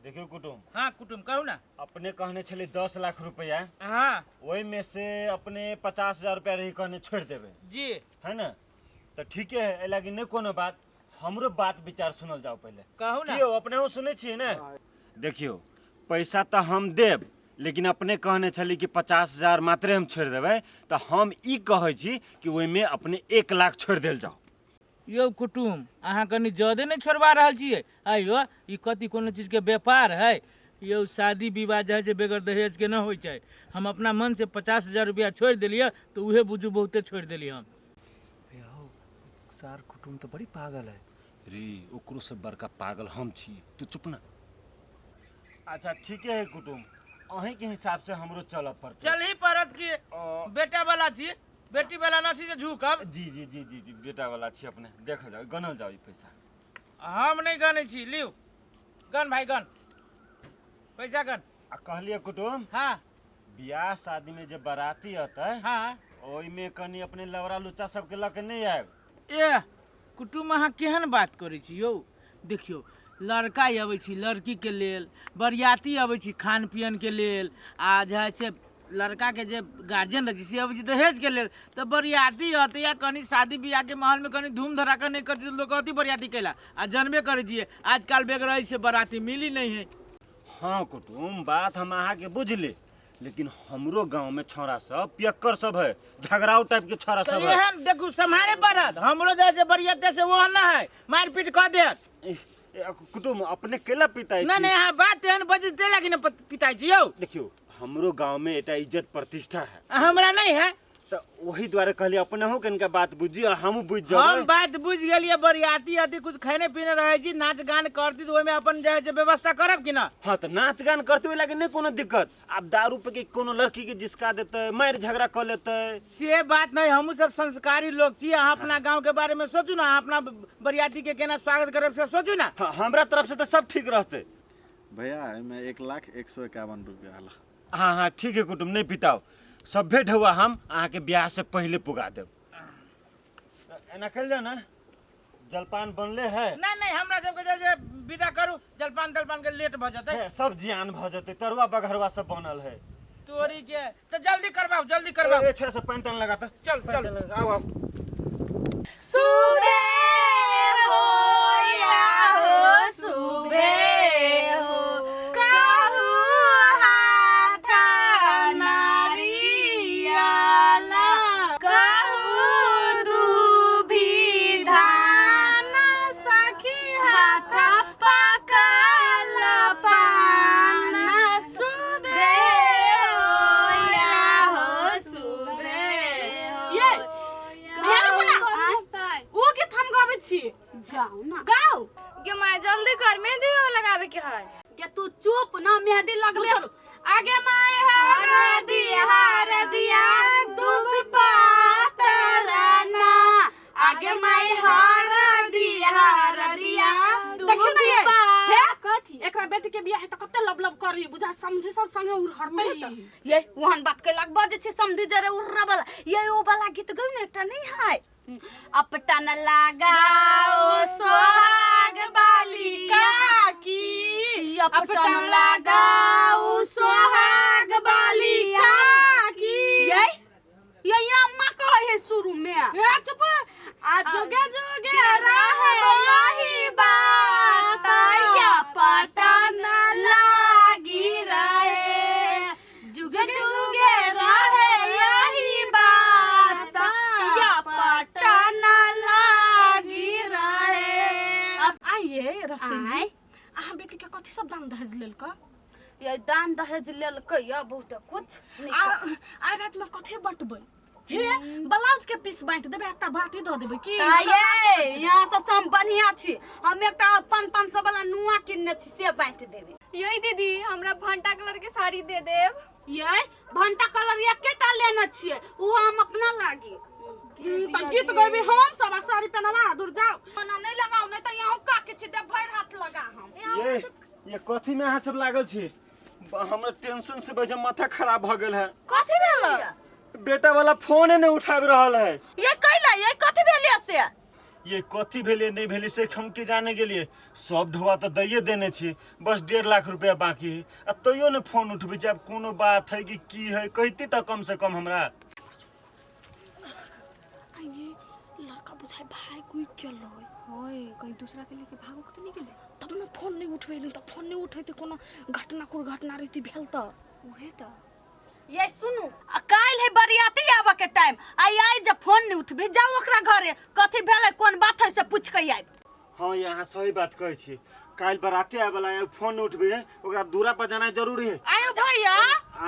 देखियो कुटुम। हाँ कुटुम कहू ना। अपने कहने छले 10 लाख रुपया। हाँ वही में से अपने 50,000 रुपया रही कहने छोड़ देवे जी है ना। तो ठीक है लगी नहीं कोनो बात, हमरो बात विचार सुनल जाओ पहले। कहू ना। क्यों अपने हो सुने छिए ना। देखियो पैसा तो हम देव, लेकिन अपने कहने छली कि 50,000 मात्रे हम छोड़ देवे। तो हम ई कहे छी कि ओहि में अपने 1 लाख छोड़ देल जाओ। यो कुटुम अहाँ कनी ज्यादे नहीं छोड़वा रहल छिए। आइयो ई कथी कोनो चीज के व्यापार है। यो शादी विवाह जे है से बेगर दहेज के न होई छै। हम अपना मन से 50,000 रुपया छोड़ दिलिए तो उहे बुझू बहुते छोड़ दिलिए हम। सार कुटुम तो बड़ी पागल है रे, ओकरो से बड़का पागल हम छी, तू चुप ना। अच्छा ठीक है कुटुम, अहीं के हिसाब से हमरो चल पड़ते। चल ही परत की बेटा वाला छी, बेटी वाला न छी जे झुकब। जी जी जी जी जी बेटा वाला छी अपने। देखल जाओ गनल जाओ ई पैसा। हम नहीं गने छी, लियो गन भाई गन पैसा गन। आ कहलिए कुटुम, हाँ बियाह शादी में जे बाराती अतै हाँ ओई में कनी अपने लवरा लुच्चा सब के लके नहीं आएब। ए कुटुम अहाँ केहन बात करै छी यौ। देखियो लड़का अबै छी लड़की के लेल, बरियाती अबै छी खान पियन के लेल, आ जे है से लड़का के जे गार्जियन रही से अबै छी दहेज के लेल। तो बरियाती अतै या कनी शादी ब्याह के माहौल में कनी धूम धड़ाका नहीं करती तो लोग कहती बरियाती कैला। आ जानबे करै छिए आजकल बेगरही से बराती मिली नहीं है। हाँ कुटुम बात हम अहाँ के बुझले, लेकिन हमरो गांव में छोरा सब पियक्कर सब है, झगड़ाऊ टाइप के छोरा तो सब है। एहन देखू सम्हारे पड़त, हमरो जैसे बरियाते से वो ना है मारपीट कर देत। कुटुम अपने केला पिताई नहीं नहीं हाँ बात एहन बजते लगी ना पिताई छी यौ। देखियो हमरो गांव में एटा इज्जत प्रतिष्ठा है, हमरा नहीं है। तो वही द्वारा कहलिए अपने हो कनका बात बुझिए हम बुझ हम जाओ। बात बुझ गलिए बरियाती आती कुछ खाने पीने रहे जी नाच गान करती तो ओमे अपन जे है जे व्यवस्था करब कि ना। हाँ तो नाच गान करते हुए लगे नहीं कोनो दिक्कत। अब दारू पे के कोनो लड़की के जिसका देते मार झगड़ा कर लेते से बात नहीं, हम सब संस्कारी लोग छी। अहाँ अपना गांव के बारे में सोचू ना, अहाँ अपना बरियाती के केना स्वागत करब से सोचू ना। हाँ, हमरा तरफ से तो सब ठीक रहते भैया। मैं 1,51,51 रुपया हला। हाँ हाँ ठीक है कुटुम नहीं पिताओ, सब भेंट हुआ हम अहाँ के ब्याह से पहले पुगा देव। एना कल जाओ ना, जलपान बनले है। नहीं नहीं हमरा सबके जे विदा करू, जलपान तलपान के लेट भ जते। सब जियान भ जते, तरुआ बघरवा सब बनल है। तोरी के तो जल्दी करबाओ जल्दी करबाओ। ए छे से पैन तन लगाता। चल चल आओ आओ। सुबह हो या हो सुबह हो कहू हाथ नारियल कहू दूभी धान सखी हाथ पकल पान। सुबह हो या हो सुबह वो गीत हम गावे छी। गाओ ना गाओ गे माय जल्दी कर, मेहंदी लगावे के है। के तू चुप ना, मेहंदी लगबे। आगे माय हरदिया दूब पातरना आगे माय हरदिया दूब कथी एकरा बेटी के बियाह है त कते लब लब करी बुझा समझे सब संगे उर हरते। ये वहन बात के लग बजे छे समझी जरे उर्रा वाला ये ओ वाला गीत गौ ने एकटा नहीं है। अपटन लगाओ सोहाग बालिका की, अपटन लगाओ सोहाग बालिका की। ये अम्मा कहे है शुरू में। चुप आ जोगे जोगे रहे यही बात या पटन लागी रहे जुगे जुगे रहे यही बात या पटन लागी रहे। अब आइए रसोई आ बेटी के कथी सब दान दहेज लेल का। ये दान दहेज लेल कहिया बहुत कुछ आ रात में कथी बटबै हे ब्लाउज के पीस बांट देबे, एकटा बाटी द देबे की। ये यहाँ से सब बढ़िया छी, हम एकटा 500 वाला नुआ किनने छी से बांट देबे। यही दीदी हमरा भंटा कलर के साड़ी दे देव। ये भंटा कलर एकेटा लेने छिए वो हम अपना लागी। त गीत गइबे हम सब साड़ी पहनवा दूर जाओ। ना नहीं लगाओ नहीं त यहाँ का के छी दे भर हाथ लगा हम। ये कथी में अहाँ सब लागल छी? हमरा टेंशन से वजह माथा खराब भ गेल है। कथी भेल? बेटा वाला फोन नहीं उठा रहल है। ये कैला ये कथी भेल से? ये कथी भेलिए नहीं भेली से हम के जाने गेलिए सब ढोआ तो दैये देने छी बस 1.5 लाख रुपया बाकी है आ तैयो ने फोन उठबी जब कोनो बात है कि की है कहती तो कम से कम हमरा आइए लड़का बुझाए भाई कोई चल होय होय कहीं दूसरा के लेके भागो के नहीं गेले तब ना फोन नहीं उठवेली त फोन नहीं उठैते कोनो घटना रही भेल त उहे त ये सुनू काल है बरियाती आवा के टाइम आई जब फोन नहीं उठबी जाओ ओकरा घरे कथी भेले कोन बात है से पूछ के आई। हाँ यहाँ सही बात कहै छी काल बराती आए वाला है फोन उठबे ओकरा दूरा पर जाना जरूरी है। आयो भैया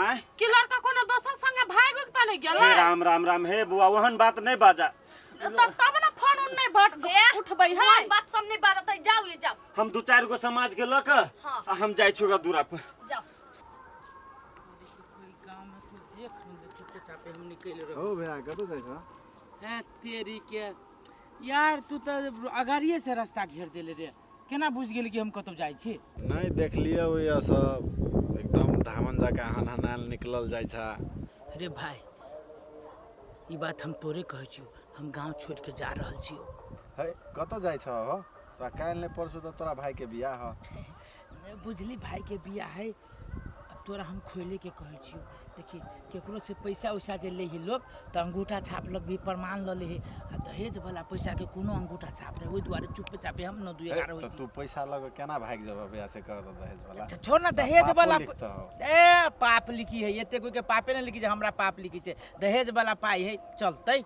आय कि लड़का कोनो दोसर संगे भाग त नहीं गेलै हे राम राम राम हे बुआ वहन बात नहीं बाजा तब ना फोन उन नहीं भट उठबै है कोन बात सब नहीं बात है जाओ ये जाओ हम 2-4 गो समाज के लक हाँ। आ हम जाय छी ओकरा दूरा पर जाओ। कोई गांव में तू देख ले चुपे चापे हम निकल रहे हो भैया कतौ जाइ छ है तेरी के यार तू तो अगाड़िए से रास्ता घेर देले रे केना बुझ गेल कि हम कतौ जाइ छी नहीं देख लिया वो सब एकदम धामन जका हनहनाल निकलल जाइ छ। अरे भाई ई बात हम तोरे कहै छी हम गांव छोड़ के जा रहल छी है कतौ जाइ छ हो तो काल ने परसों तो तोरा भाई के बियाह ह बुझली भाई के बियाह है अब तोरा हम खोले के कहै छी देखी केकरो से पैसा उसा जे ले ही लोग तो अंगूठा छाप लग भी प्रमाण ल ले आ दहेज वाला पैसा के कोनो अंगूठा छाप नहीं ओइ दुआरे चुपे चापे हम न 2-11 तो होई तू पैसा लग केना भाग जब भैया से कह दहेज वाला अच्छा छोड़ ना दहेज पापो वाला लिखत हो। ए पाप लिखी है एते कोई के पापे नहीं लिखी जे हमरा पाप लिखी छे दहेज वाला पाई है चलतै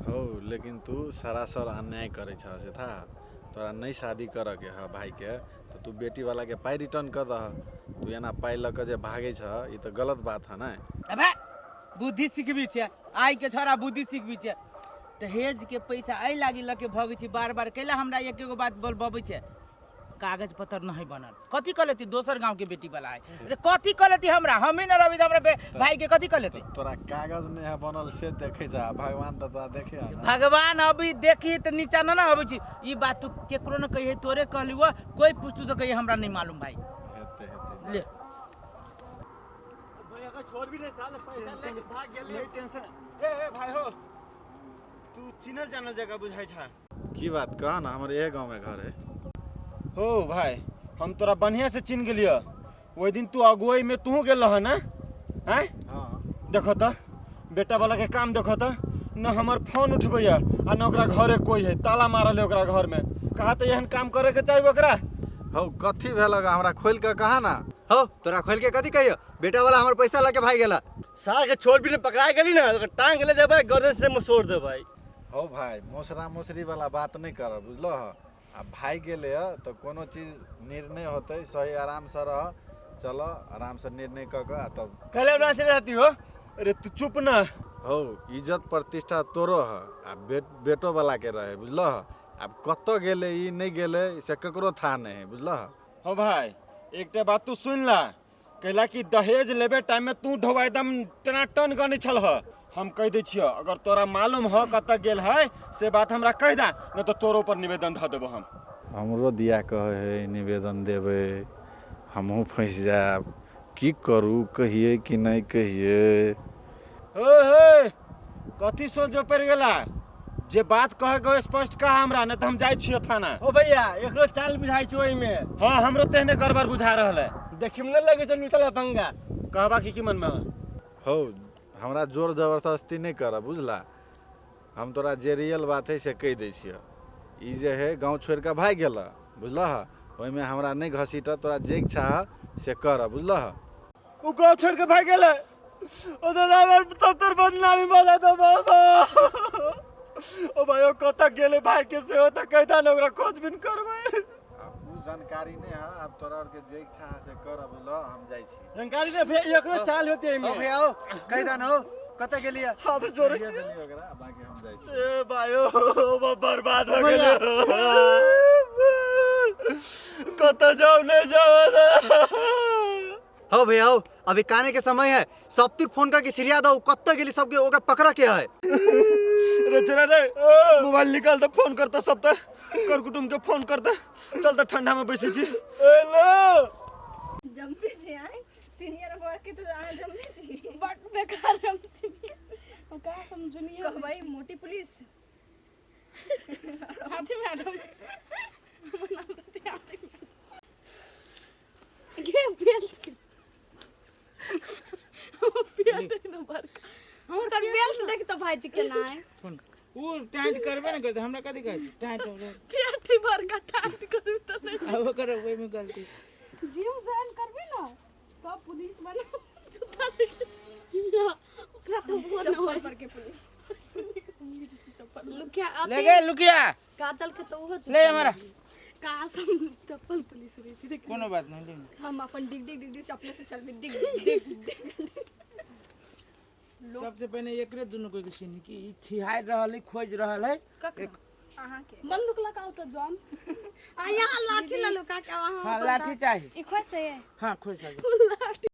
हो लेकिन तू सरासर अन्याय करे छ से था तोरा नहीं शादी कर के ह भाई के तो तू बेटी वाला के पाई रिटर्न कर दह तू एना पाई लक जे भागे छ ई तो गलत बात है ना। अबे बुद्धि सिखबी छे आई के छोरा बुद्धि सिखबी छे दहेज के पैसा आई लागी लके भगे छी बार बार कैला हमरा एक एगो बात बोलबबै छे कागज पत्र नहीं बनल कथी कर लेती दोसर गांव के बेटी वाला है अरे कथी कर लेती हमरा हम ही न रवि हमरा भाई के कथी कर लेती तोरा कागज नहीं है बनल से देखे जा भगवान तो तोरा देखे है ना। भगवान अभी देखी तो नीचा न अबै छी ई बात तू केकरो न कहिए तोरे कहली वो कोई पूछतू तो कहिए हमरा नहीं मालूम भाई हेते हेते ले छोड़ भी नहीं साले पैसा लेके भाग गेली टेंशन ए भाई हो तू चिनल जानल जगह बुझाई छ की बात कह ना हमर ये गांव में घर है हो भाई हम तोरा बढ़िया से चिन्ह गेलियो ओइ दिन तू अगुवाई में तू गेल रह ना हैं हां देखो तो बेटा वाला के काम देखो तो न हमर फोन उठबैया आ न ओकरा घरे कोई है ताला मारल है ओकरा घर में कहा तो एहन काम करे के चाहिए ओकरा हो कथी भेलगा हमरा खोल के कहा ना हो तोरा खोल के कथी कहियो बेटा वाला हमर पैसा लेके भाग गेला साल के छोड़ भी ने पकड़ा गेली ना तो टांग ले जेबै गर्दन से मोड़ दे भाई। हो भाई मोसरा मोसरी वाला बात नहीं कर बुझलो ह आ भाई गेले ह तो कोनो चीज निर्णय होते सही आराम से रह चलो आराम से निर्णय क के तब कल अपना से रहती हो अरे तू चुप ना हो इज्जत प्रतिष्ठा तोरो ह आ बेटो वाला के रहे बुझलो ह अब कतो गेले ई नहीं गेले से ककरो था नहीं है बुझलो ह हो भाई एकटा बात तू सुन ला कहला कि दहेज लेबे टाइम में तू ढोबा एकदम टनाटन गनी छल ह हम कह दै छियो अगर तोरा मालूम ह कत गेल है से बात हमरा कह दा न तो तोरो पर निवेदन ध देबो हम हमरो दिया कहे है निवेदन देवे हमहू फंस जाब की करू कहिए कि नहीं कहिए ओए कथी सोच पड़ गेला जे बात कहे गो स्पष्ट कहा हमरा न त हम जाय छियो थाना ओ भैया एकरो चाल बुझाई छ ओइ में हां हमरो तेहने गड़बड़ बुझा रहल है देखिम न लगे छ निकल पंगा कहबा की मन में हो हमरा जोर जबरदस्ती नहीं कर बुझला हम तोरा जे रियल बात है से कह दै छियो ई जे है गांव छोड़ के भाग गेल बुझलह ओइ में हमरा नहीं घसीट तोरा जे इच्छा है से कर बुझलह उ गांव छोड़ के भाग गेले ओ दादा हमर सब तर बदनामी बजा दो बाबा ओ भाई कत गेले भाई के से हो त कहता न ओकरा खोजबीन करबै अब उ जानकारी नहीं है अब तोरा के जे इच्छा है से कर बुझलह हम जाई छी जानकारी ने फिर एकरो चाल होती है हो में भैया हो कह दा न हो कत गेलिया हाथ जोड़े ये छी देली ओकरा बाकी हम जाई छी ए भाइयो वो बर्बाद हो गेले कत जाओ नहीं जाओ हो भैया हो अभी काने के समय है सब तू फोन करके छिड़िया दो कत गेली सबके ओकर पकड़ा के है रे चला रे मोबाइल निकाल दे फोन करता सब तर कर कुटुम के फोन कर दे चल त ठंडा में बैसे छी हेलो जम्पे छी आए सीनियर वर्क के तो आना जम्पे छी बट बेकार हम का समझनिए कहबै मोटी पुलिस हाथी मैडम के बेल्ट बेल्ट न बरका हमर कर बेल्ट देख त भाई जी केना है सुन वो टाइट करबे ना करते हमरा कथी कहै छी टाइट हो गए पेट बरका टाइट कर त नहीं अब कर ओइ में गलती जिम ज्वाइन करबे ना तो पुलिस बना जूता लेके ना ओकरा तो वो न होय पर के पुलिस लुकिया ले गए लुकिया काजल के तो वो ले हमारा का सम चप्पल पुलिस रही थी कोनो बात नहीं ले हम अपन डिग चपले से चल डिग सबसे पहले एकरे दुनु कोई के सीन की ई खिहाय रहल है खोज रहल है अहाँ के बंदूक लगाओ तो जॉन आ यहाँ लाठी ले लो का वहाँ हां लाठी चाहिए ई खोज से है हां खोज लगे